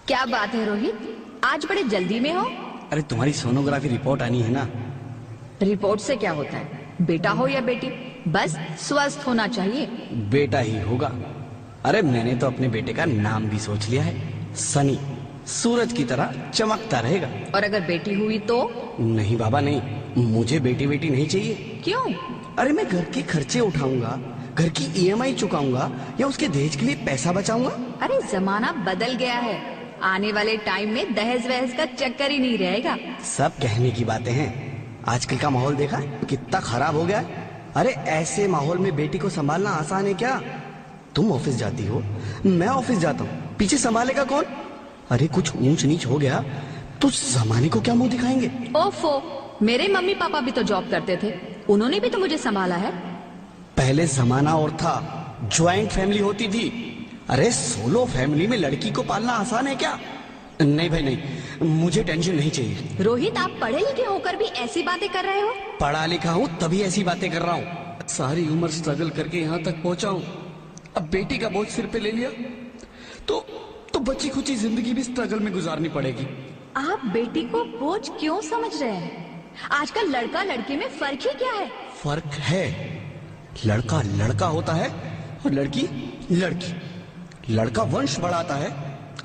क्या बात है रोहित, आज बड़े जल्दी में हो? अरे तुम्हारी सोनोग्राफी रिपोर्ट आनी है ना। रिपोर्ट से क्या होता है, बेटा हो या बेटी, बस स्वस्थ होना चाहिए। बेटा ही होगा। अरे मैंने तो अपने बेटे का नाम भी सोच लिया है, सनी। सूरज की तरह चमकता रहेगा। और अगर बेटी हुई तो? नहीं बाबा नहीं, मुझे बेटी बेटी नहीं चाहिए। क्यों? अरे मैं घर के खर्चे उठाऊंगा, घर की ईएमआई चुकाऊंगा या उसके दहेज के लिए पैसा बचाऊंगा। अरे जमाना बदल गया है, आने वाले टाइम में दहेज वहेज का चक्कर ही नहीं रहेगा। सब कहने की बातें हैं, आजकल का माहौल देखा कितना खराब हो गया है। अरे ऐसे माहौल में बेटी को संभालना आसान है क्या? तुम ऑफिस जाती हो, मैं ऑफिस जाता हूँ, पीछे संभालेगा कौन? अरे कुछ ऊंच नीच हो गया तो जमाने को क्या मुंह दिखाएंगे? ओफो, मेरे मम्मी पापा भी तो जॉब करते थे, उन्होंने भी तो मुझे संभाला है। पहले जमाना और था, ज्वाइंट फैमिली होती थी। अरे सोलो फैमिली में लड़की को पालना आसान है क्या? नहीं भाई नहीं, मुझे टेंशन नहीं चाहिए। रोहित, आप पढ़े लिखे होकर भी ऐसी बातें कर रहे हो? पढ़ा लिखा हूँ तभी ऐसी बातें कर रहा हूँ। सारी उम्र स्ट्रगल करके यहाँ तक पहुंचा हूँ, अब बेटी का बोझ सिर पे ले लिया तो बची खुची जिंदगी भी स्ट्रगल में गुजारनी पड़ेगी। आप बेटी को बोझ क्यों समझ रहे हैं? आजकल लड़का लड़की में फर्क ही क्या है? फर्क है, लड़का लड़का होता है और लड़की लड़की। लड़का वंश बढ़ाता है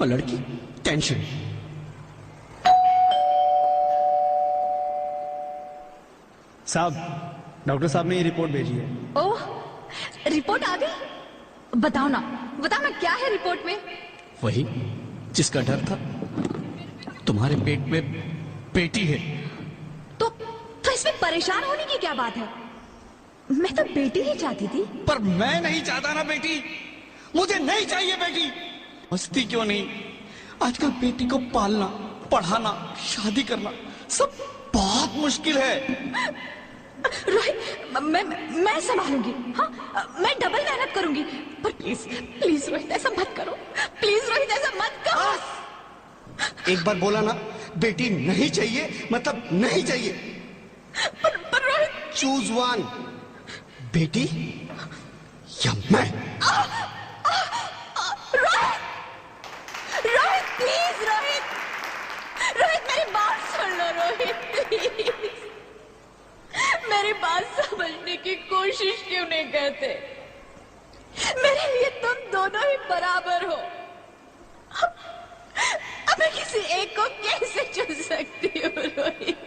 और लड़की टेंशन। साहब, डॉक्टर साहब ने ये रिपोर्ट भेजी है। ओह, रिपोर्ट आ गई? बताओ ना क्या है रिपोर्ट में? वही जिसका डर था, तुम्हारे पेट में बेटी है। तो इसमें परेशान होने की क्या बात है? मैं तो बेटी ही चाहती थी। पर मैं नहीं चाहता ना बेटी, मुझे नहीं चाहिए बेटी। मस्ती क्यों नहीं, आजकल बेटी को पालना, पढ़ाना, शादी करना सब बहुत मुश्किल है। रोहित, मैं संभालूंगी। हाँ, मैं डबल मेहनत करूंगी। पर प्लीज रोहित ऐसा मत करो, प्लीज रोहित ऐसा मत करो। एक बार बोला ना, बेटी नहीं चाहिए मतलब नहीं चाहिए। पर रोहित, चूज वन, बेटी या मैं। रोहित प्लीज, रोहित मेरी बात सुन लो रोहित, प्लीज मेरी बात समझने की कोशिश क्यों नहीं करते? मेरे लिए तुम दोनों ही बराबर हो। अब मैं किसी एक को कैसे चुन सकती हूँ रोहित?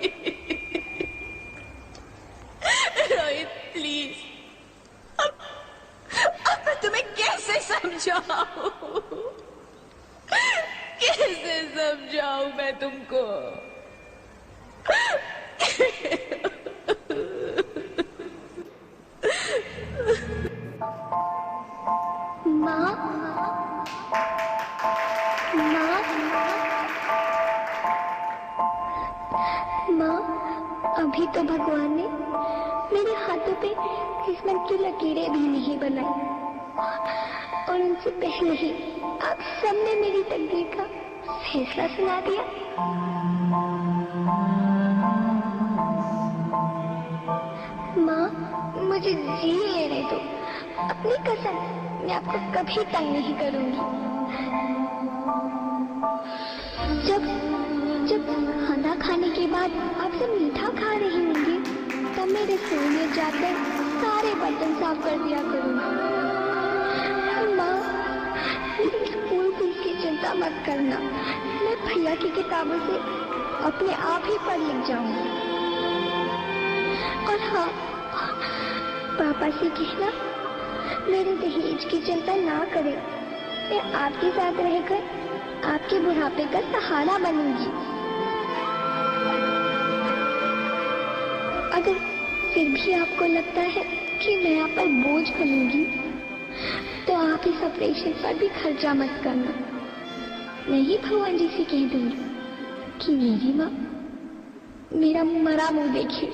रोहित प्लीज, अब मैं तुम्हें कैसे समझाऊं? कैसे समझाऊं मैं तुमको? माँ, अभी तो भगवान ने मेरे हाथों पे किस्मत की लकीरें भी नहीं बनाई, और उनसे पहले ही आप सबने मेरी तकदीर का फैसला सुना दिया। माँ, मुझे जी लेने दो, अपनी कसम, मैं आपको कभी तंग नहीं करूंगी। जब खाना खाने के बाद आपसे मीठा खा रही होंगी, तब मैं रसोई में जाकर सारे बर्तन साफ कर दिया करूंगी। माँ, मेरी स्कूल फीस की चिंता मत करना, मैं भैया की किताबों से अपने आप ही पढ़ लिख जाऊंगी। और हाँ, पापा से कहना मेरे दहेज की चिंता ना करें, मैं आपके साथ रहकर आपके बुढ़ापे का सहारा बनूंगी। अगर फिर भी आपको लगता है कि मैं आप पर बोझ बनूंगी, तो आप इस ऑपरेशन पर भी खर्चा मत करना। मैं ही भगवान जी से कह दूंगी कि मेरी माँ मेरा मरा मुंह देखे।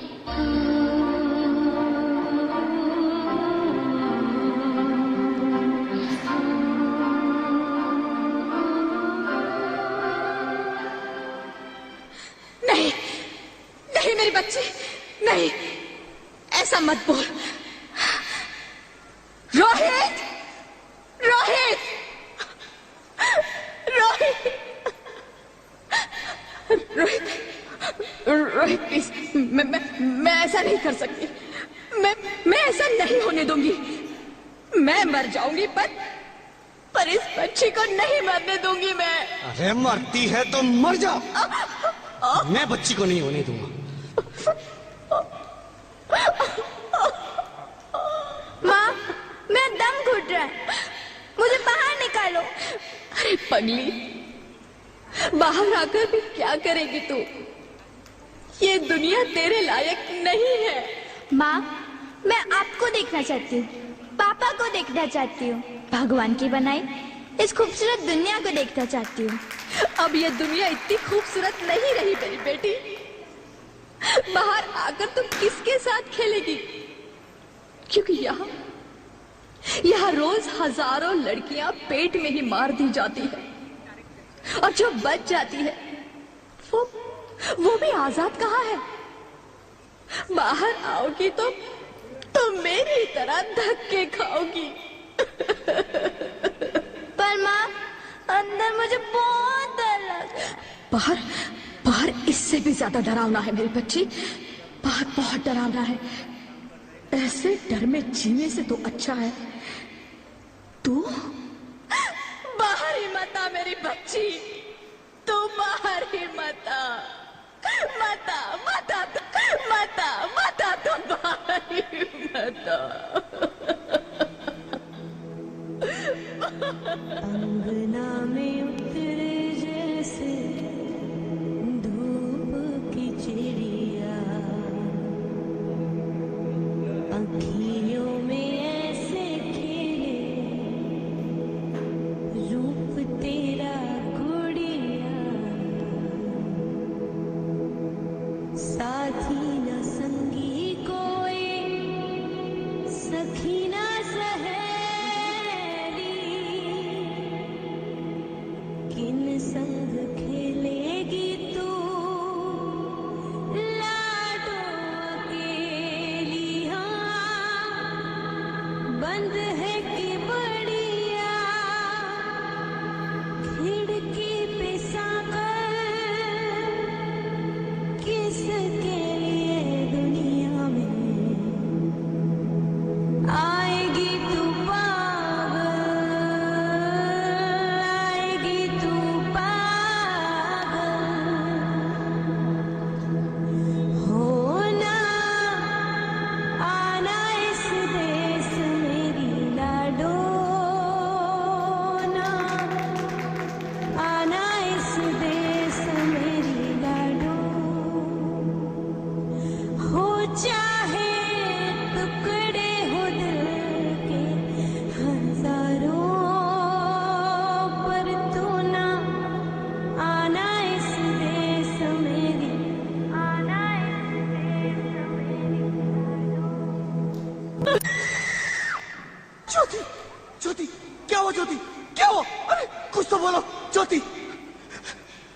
नहीं मेरी बच्ची, नहीं, ऐसा मत बोल। रोहित, रोहित, रोहित। रोहित प्लीज, मैं ऐसा नहीं कर सकती। मैं ऐसा नहीं होने दूंगी। मैं मर जाऊंगी पर इस बच्ची को नहीं मरने दूंगी मैं। अरे मरती है तो मर जाओ, मैं बच्ची को नहीं होने दूंगा। माँ, मेरा दम घुट रहा है, मुझे बाहर निकालो। अरे पगली, बाहर आकर भी क्या करेगी तू? ये दुनिया तेरे लायक नहीं है। माँ, मैं आपको देखना चाहती हूँ, पापा को देखना चाहती हूँ, भगवान की बनाई इस खूबसूरत दुनिया को देखना चाहती हूँ। अब ये दुनिया इतनी खूबसूरत नहीं रही मेरी बेटी। बाहर आकर तुम किसके साथ खेलेगी? क्योंकि यहाँ रोज हजारों लड़कियां पेट में ही मार दी जाती है, और जो बच जाती है वो भी आजाद कहाँ है? बाहर आओगी तो मेरी तरह धक्के खाओगी। पर माँ, अंदर मुझे बहुत डर लग रहा है। बाहर इससे भी ज्यादा डरावना है मेरी बच्ची। बाहर बहुत डरावना है। ऐसे डर में जीने से तो अच्छा है तू बाहर ही मत आ मेरी बच्ची। तू बाहर ही मत आ, मत आ, मत आ, मत आ, मत आ, तू बाहर ही मत आ। अंगना में उतरे जैसे धूप की चिड़िया, अखियों में ऐसे खेले रूप तेरा गुड़िया, साथी न संगी कोई, सखी न किन संग खेलेगी तू लाडो अकेली। हाँ, बंद है कि बढ़िया खिड़की पे साकर, किसके लिए दुनिया में आएगी तू ज्योति, ज्योति, क्या हुआ ज्योति, क्या हुआ? अरे कुछ तो बोलो Jyoti.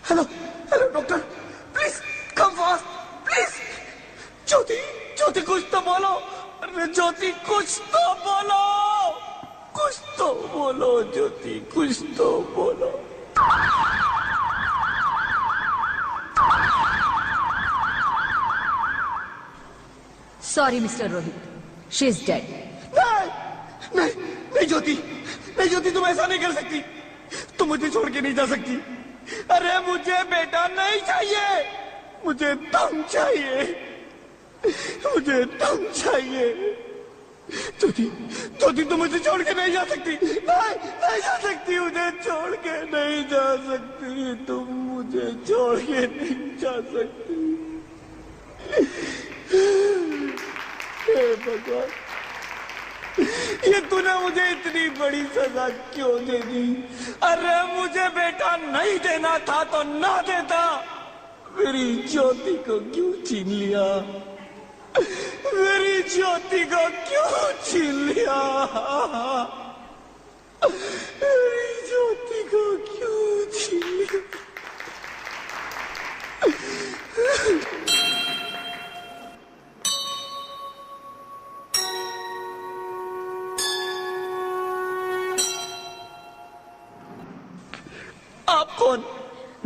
Hello hello doctor, please come fast please. Jyoti, Jyoti कुछ तो बोलो। अरे ज्योति कुछ तो बोलो, कुछ तो बोलो ज्योति, कुछ तो बोलो। Sorry mister Rohit, she is dead. नहीं नहीं ज्योति, नहीं ज्योति, तुम ऐसा नहीं कर सकती, तुम मुझे छोड़ के नहीं जा सकती। अरे मुझे बेटा नहीं चाहिए, मुझे तुम चाहिए, मुझे तुम चाहिए। ज्योति, ज्योति तुम मुझे छोड़ के नहीं जा सकती, नहीं नहीं जा सकती, मुझे छोड़ के नहीं जा सकती, तुम मुझे छोड़ के नहीं जा सकती। हे भगवान, ये तूने मुझे इतनी बड़ी सजा क्यों दे दी? अरे मुझे बेटा नहीं देना था तो ना देता, मेरी ज्योति को क्यों छीन लिया? मेरी ज्योति को क्यों छीन लिया? मेरी ज्योति को क्यों छीन लिया? आप कौन?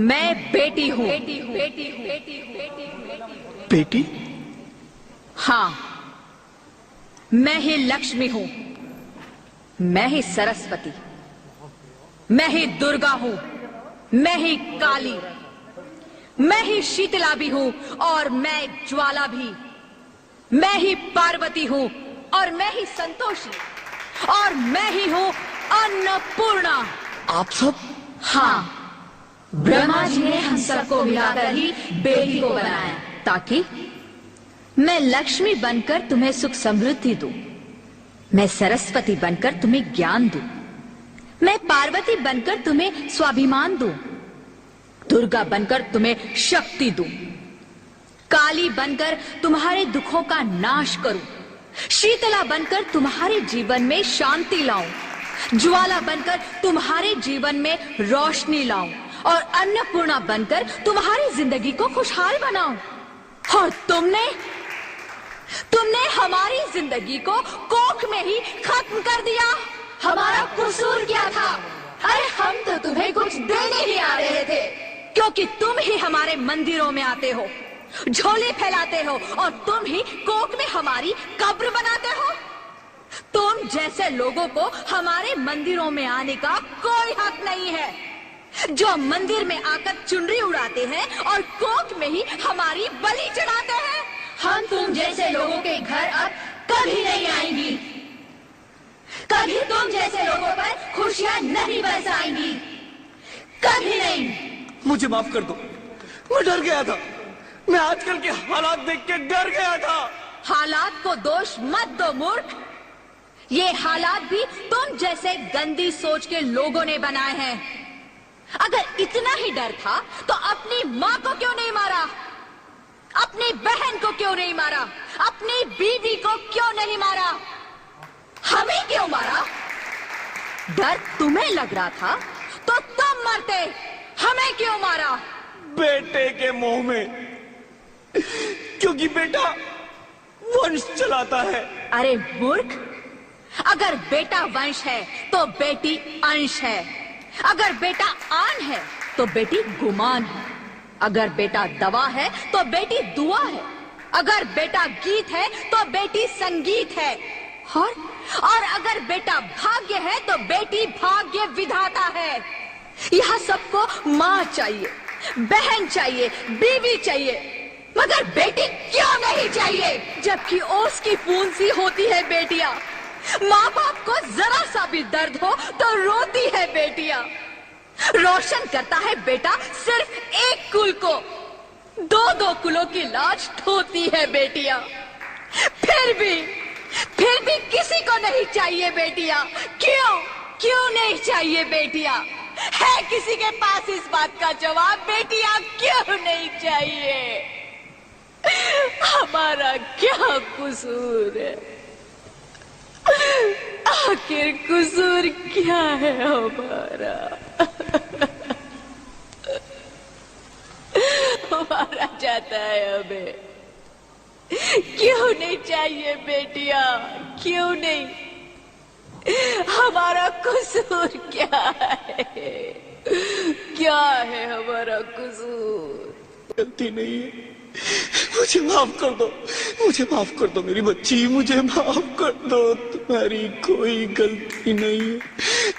मैं बेटी हूँ, बेटी हूँ, बेटी हूँ, बेटी हूँ, बेटी हूँ। बेटी? हाँ, मैं ही लक्ष्मी हूं, मैं ही सरस्वती, मैं ही दुर्गा हूं, मैं ही काली, मैं ही शीतला भी हूं और मैं ज्वाला भी, मैं ही पार्वती हूं और मैं ही संतोषी और मैं ही हूं अन्नपूर्णा। आप सब? हाँ, ब्रह्मा जी ने हम सबको मिलाकर ही बेटी को बनाया ताकि मैं लक्ष्मी बनकर तुम्हें सुख समृद्धि दूं, मैं सरस्वती बनकर तुम्हें ज्ञान दूं, मैं पार्वती बनकर तुम्हें स्वाभिमान दूं, दुर्गा बनकर तुम्हें शक्ति दूं, काली बनकर तुम्हारे दुखों का नाश करूं, शीतला बनकर तुम्हारे जीवन में शांति लाऊं, ज्वाला बनकर तुम्हारे जीवन में रोशनी लाऊं और अन्नपूर्णा बनकर तुम्हारी जिंदगी को खुशहाल बनाऊं। और तुमने हमारी जिंदगी को कोख में ही खत्म कर दिया। हमारा कसूर क्या था? अरे हम तो तुम्हें कुछ देने ही आ रहे थे, क्योंकि तुम ही हमारे मंदिरों में आते हो, झोले फैलाते हो और तुम ही कोख में हमारी कब्र बनाते हो। तुम जैसे लोगों को हमारे मंदिरों में आने का कोई हक नहीं है, जो मंदिर में आकर चुनरी उड़ाते हैं और कोख में ही हमारी बलि चढ़ाते हैं। हम तुम जैसे लोगों के घर अब कभी नहीं आएंगी, कभी तुम जैसे लोगों पर खुशियां नहीं बरसाएंगी, कभी नहीं। मुझे माफ कर दो, मैं डर गया था, मैं आजकल के हालात देख के डर गया था। हालात को दोष मत दो मूर्ख, ये हालात भी तुम जैसे गंदी सोच के लोगों ने बनाए हैं। अगर इतना ही डर था तो अपनी माँ को क्यों नहीं मारा, अपनी बहन को क्यों नहीं मारा, अपनी बीवी को क्यों नहीं मारा, हमें क्यों मारा? डर तुम्हें लग रहा था तो तुम मरते, हमें क्यों मारा? बेटे के मोह में, क्योंकि बेटा वंश चलाता है। अरे मूर्ख, अगर बेटा वंश है तो बेटी अंश है, अगर बेटा आन है तो बेटी गुमान है, अगर बेटा दवा है तो बेटी दुआ है, अगर बेटा गीत है तो बेटी संगीत है, और अगर बेटा भाग्य है तो बेटी भाग्य विधाता है। यह सबको माँ चाहिए, बहन चाहिए, बीवी चाहिए, मगर बेटी क्यों नहीं चाहिए? जबकि ओस की फूंद सी होती है बेटियां, माँ बाप को जरा सा भी दर्द हो तो रोती है बेटियां, रोशन करता है बेटा सिर्फ एक कुल को, दो दो कुलों की लाज ढोती है बेटियां। फिर भी किसी को नहीं चाहिए बेटियां। क्यों नहीं चाहिए बेटियां? है किसी के पास इस बात का जवाब? बेटियां क्यों नहीं चाहिए? हमारा क्या कसूर है? आखिर कसूर क्या है हमारा? मारा जाता है हमें, क्यों नहीं चाहिए बेटियां? क्यों नहीं? हमारा कसूर क्या है? क्या है हमारा कसूर? गलती नहीं है, मुझे माफ कर दो, मुझे माफ कर दो मेरी बच्ची, मुझे माफ कर दो। तुम्हारी कोई गलती नहीं है,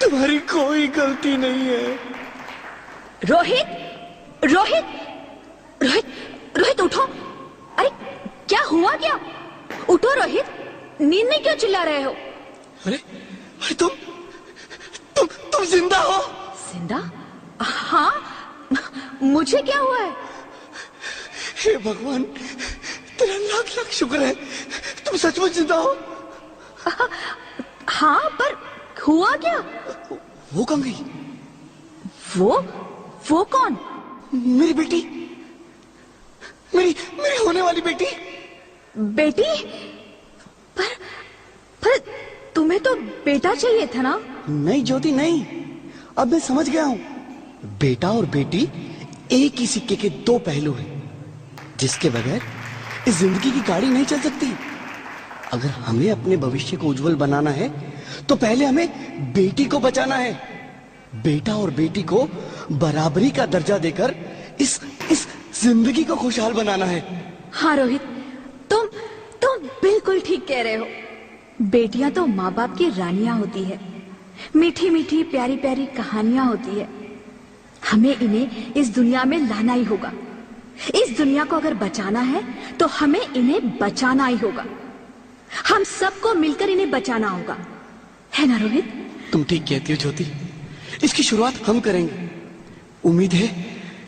तुम्हारी कोई गलती नहीं है। रोहित, रोहित, रोहित, रोहित उठो। अरे क्या हुआ क्या? उठो रोहित, नींद में क्यों चिल्ला रहे हो? अरे अरे तुम जिंदा हो? जिंदा? हाँ, मुझे क्या हुआ है? हे भगवान, तेरा लाख लाख शुक्र है, तुम सचमुच जिंदा हो। हाँ, पर हुआ क्या? वो कहाँ गई? वो कौन? मेरी बेटी, मेरी होने वाली बेटी। बेटी? पर तुम्हें तो बेटा चाहिए था ना? नहीं ज्योति नहीं, अब मैं समझ गया हूँ। बेटा और बेटी एक ही सिक्के के दो पहलू हैं, जिसके बगैर इस जिंदगी की गाड़ी नहीं चल सकती। अगर हमें अपने भविष्य को उज्जवल बनाना है तो पहले हमें बेटी को बचाना है। बेटा और बेटी को बराबरी का दर्जा देकर इस जिंदगी को खुशहाल बनाना है। हाँ रोहित, तुम बिल्कुल ठीक कह रहे हो। बेटियां तो माँ बाप की रानियां होती है, मीठी मीठी प्यारी प्यारी कहानियां होती है। हमें इन्हें इस दुनिया में लाना ही होगा। इस दुनिया को अगर बचाना है तो हमें इन्हें बचाना ही होगा। हम सबको मिलकर इन्हें बचाना होगा, है ना रोहित? तुम ठीक कहती हो ज्योति, इसकी शुरुआत हम करेंगे। उम्मीद है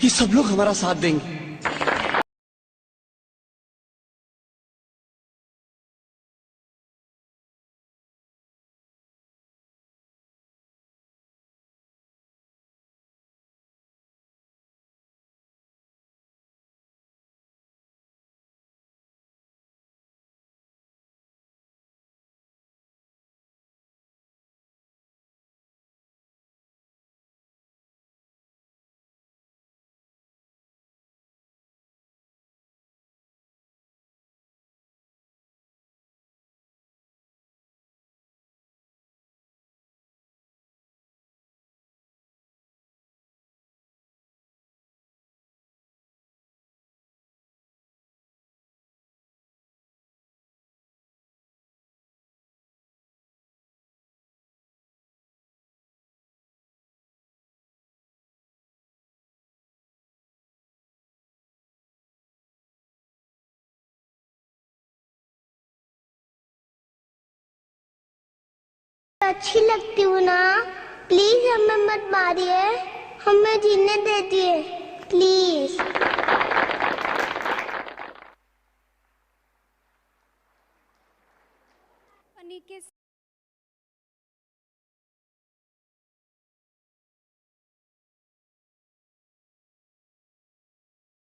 ये सब लोग हमारा साथ देंगे। अच्छी लगती हूँ ना, प्लीज हमें मत मारिए, हमें जीने दीजिए प्लीज। के